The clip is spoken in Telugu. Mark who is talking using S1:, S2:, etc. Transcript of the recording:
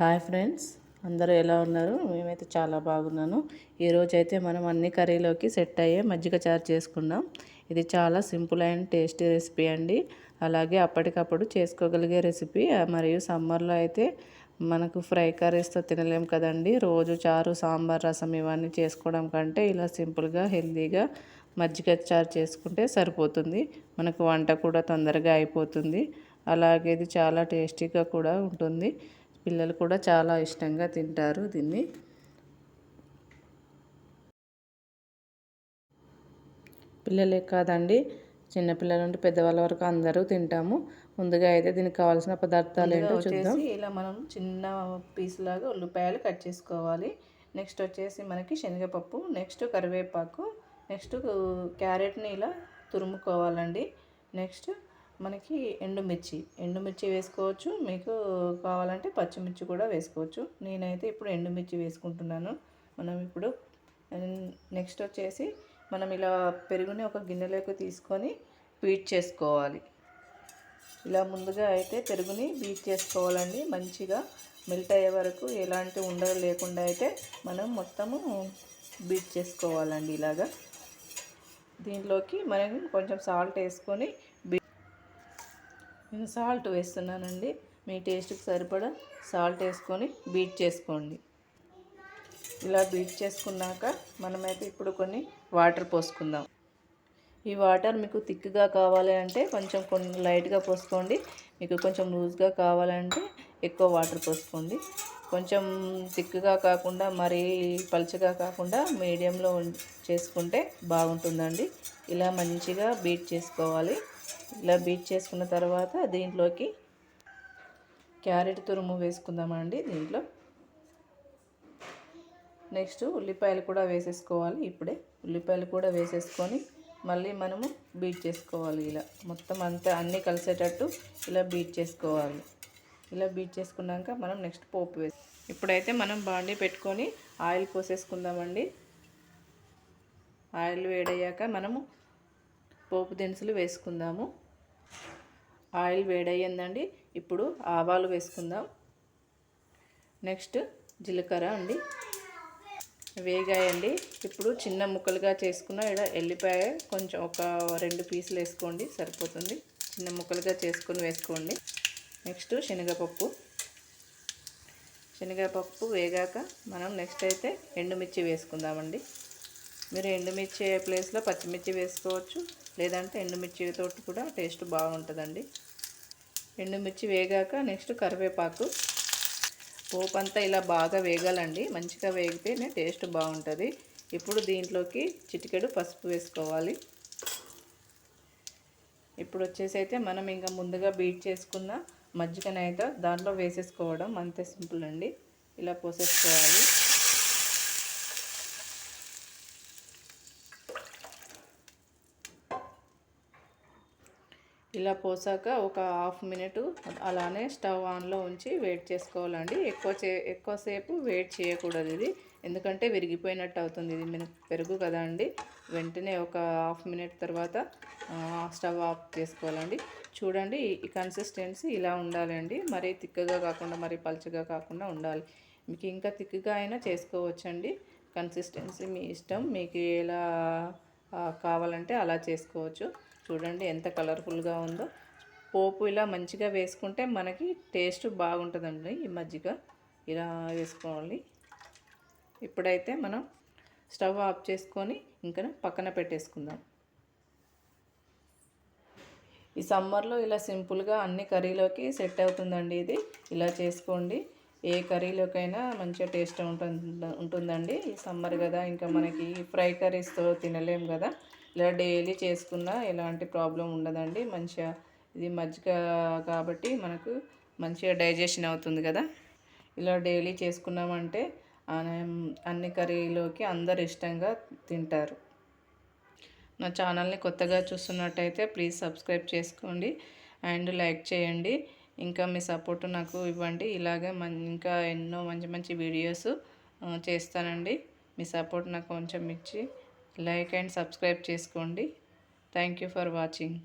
S1: హాయ్ ఫ్రెండ్స్, అందరూ ఎలా ఉన్నారు? మేమైతే చాలా బాగున్నాను. ఈరోజు అయితే మనం అన్ని కర్రీలోకి సెట్ అయ్యే మజ్జిగ చారు చేసుకుందాం. ఇది చాలా సింపుల్ అండ్ టేస్టీ రెసిపీ అండి. అలాగే అప్పటికప్పుడు చేసుకోగలిగే రెసిపీ. మరియు సమ్మర్లో అయితే మనకు ఫ్రై కర్రీస్తో తినలేం కదండి. రోజు చారు, సాంబార్, రసం ఇవన్నీ చేసుకోవడం కంటే ఇలా సింపుల్గా హెల్తీగా మజ్జిగ చారు చేసుకుంటే సరిపోతుంది. మనకు వంట కూడా తొందరగా అయిపోతుంది. అలాగే ఇది చాలా టేస్టీగా కూడా ఉంటుంది. పిల్లలు కూడా చాలా ఇష్టంగా తింటారు దీన్ని. పిల్లలే కాదండి, చిన్నపిల్లల నుండి పెద్దవాళ్ళ వరకు అందరూ తింటాము. ముందుగా అయితే దీనికి కావాల్సిన పదార్థాలు ఏంటో చూద్దాం. ఇలా మనం చిన్న పీస్ లాగా ఉల్లిపాయలు కట్ చేసుకోవాలి. నెక్స్ట్ వచ్చేసి మనకి శనగపప్పు, నెక్స్ట్ కరివేపాకు, నెక్స్ట్ క్యారెట్ని ఇలా తురుముకోవాలండి. నెక్స్ట్ మనకి ఎండుమిర్చి వేసుకోవచ్చు. మీకు కావాలంటే పచ్చిమిర్చి కూడా వేసుకోవచ్చు. నేనైతే ఇప్పుడు ఎండుమిర్చి వేసుకుంటున్నాను. మనం ఇప్పుడు నెక్స్ట్ వచ్చేసి మనం ఇలా పెరుగుని ఒక గిన్నెలోకి తీసుకొని బీట్ చేసుకోవాలి. ఇలా ముందుగా అయితే పెరుగుని బీట్ చేసుకోవాలండి. మంచిగా మెల్ట్ అయ్యే వరకు ఎలాంటి ఉండలు లేకుండా అయితే మనం మొత్తము బీట్ చేసుకోవాలండి. ఇలాగా దీంట్లోకి మనం కొంచెం సాల్ట్ వేసుకొని నేను సాల్ట్ వేస్తున్నానండి. మీ టేస్ట్కి సరిపడా సాల్ట్ వేసుకొని బీట్ చేసుకోండి. ఇలా బీట్ చేసుకున్నాక మనమైతే ఇప్పుడు కొన్ని వాటర్ పోసుకుందాం. ఈ వాటర్ మీకు థిక్గా కావాలి అంటే కొన్ని లైట్గా పోసుకోండి. మీకు కొంచెం లూజ్గా కావాలంటే ఎక్కువ వాటర్ పోసుకోండి. కొంచెం థిక్గా కాకుండా మరీ పలుచగా కాకుండా మీడియంలో చేసుకుంటే బాగుంటుందండి. ఇలా మంచిగా బీట్ చేసుకోవాలి. ఇలా బీట్ చేసుకున్న తర్వాత దీంట్లోకి క్యారెట్ తురుము వేసుకుందామండి. దీంట్లో నెక్స్ట్ ఉల్లిపాయలు కూడా వేసేసుకోవాలి. ఇప్పుడే ఉల్లిపాయలు కూడా వేసేసుకొని మళ్ళీ మనము బీట్ చేసుకోవాలి. ఇలా మొత్తం అంతా అన్నీ కలిసేటట్టు ఇలా బీట్ చేసుకోవాలి. ఇలా బీట్ చేసుకున్నాక మనం నెక్స్ట్ పోపు ఇప్పుడైతే మనం బాండీ పెట్టుకొని ఆయిల్ పోసేసుకుందామండి. ఆయిల్ వేడయ్యాక మనము పోపు దినుసులు వేసుకుందాము. ఆయిల్ వేడయ్యిందండి. ఇప్పుడు ఆవాలు వేసుకుందాం. నెక్స్ట్ జీలకర్ర అండి వేగాయండి. ఇప్పుడు చిన్న ముక్కలుగా చేసుకున్న ఇక్కడ ఎల్లిపాయ కొంచెం ఒక 2 పీసులు వేసుకోండి, సరిపోతుంది. చిన్న ముక్కలుగా చేసుకొని వేసుకోండి. నెక్స్ట్ శనగపప్పు వేగాక మనం నెక్స్ట్ అయితే ఎండుమిర్చి వేసుకుందామండి. మీరు ఎండుమిర్చి ప్లేస్లో పచ్చిమిర్చి వేసుకోవచ్చు, లేదంటే ఎండుమిర్చితో కూడా టేస్ట్ బాగుంటుందండి. ఎండుమిర్చి వేగాక నెక్స్ట్ కరివేపాకు. పోపు అంతా ఇలా బాగా వేగాలండి. మంచిగా వేగితేనే టేస్ట్ బాగుంటుంది. ఇప్పుడు దీంట్లోకి చిటికెడు పసుపు వేసుకోవాలి. ఇప్పుడు వచ్చేసి అయితే మనం ఇంకా ముందుగా బీట్ చేసుకున్న మజ్జిగనైతే దాంట్లో వేసేసుకోవడం అంతే, సింపుల్ అండి. ఇలా పోసేసుకోవాలి. ఇలా పోసాక ఒక హాఫ్ మినిట్ అలానే స్టవ్ ఆన్లో ఉంచి వెయిట్ చేసుకోవాలండి. ఎక్కువసేపు వెయిట్ చేయకూడదు ఇది, ఎందుకంటే విరిగిపోయినట్టు అవుతుంది. ఇది పెరుగు కదా అండి. వెంటనే ఒక హాఫ్ మినిట్ తర్వాత స్టవ్ ఆఫ్ చేసుకోవాలండి. చూడండి, ఈ కన్సిస్టెన్సీ ఇలా ఉండాలండి. మరీ తిక్కగా కాకుండా మరీ పలుచగా కాకుండా ఉండాలి. మీకు ఇంకా తిక్కగా అయినా చేసుకోవచ్చండి. కన్సిస్టెన్సీ మీ ఇష్టం, మీకు ఎలా కావాలంటే అలా చేసుకోవచ్చు. చూడండి ఎంత కలర్ఫుల్గా ఉందో. పోపు ఇలా మంచిగా వేసుకుంటే మనకి టేస్ట్ బాగుంటుందండి. ఈ మజ్జిగ ఇలా వేసుకోవాలి. ఇప్పుడైతే మనం స్టవ్ ఆఫ్ చేసుకొని ఇంకా పక్కన పెట్టేసుకుందాం. ఈ సమ్మర్లో ఇలా సింపుల్గా అన్ని కర్రీలోకి సెట్ అవుతుందండి. ఇది ఇలా చేసుకోండి. ఏ కర్రీలోకైనా మంచిగా టేస్ట్ ఉంటుందండి. ఈ సమ్మర్ కదా, ఇంకా మనకి ఫ్రై కర్రీస్తో తినలేం కదా. ఇలా డైలీ చేసుకున్నా ఎలాంటి ప్రాబ్లం ఉండదండి. మంచిగా ఇది మజ్జిగ కాబట్టి మనకు మంచిగా డైజెషన్ అవుతుంది కదా. ఇలా డైలీ చేసుకున్నామంటే అన్ని కర్రీలోకి అందరు ఇష్టంగా తింటారు. నా ఛానల్ని కొత్తగా చూస్తున్నట్టయితే ప్లీజ్ సబ్స్క్రైబ్ చేసుకోండి అండ్ లైక్ చేయండి. ఇంకా మీ సపోర్ట్ నాకు ఇవ్వండి. ఇలాగే ఇంకా ఎన్నో మంచి మంచి వీడియోస్ చేస్తానండి. మీ సపోర్ట్ నాకు కొంచెం ఇచ్చి లైక్ అండ్ సబ్స్క్రైబ్ చేసుకోండి. Thank you for watching.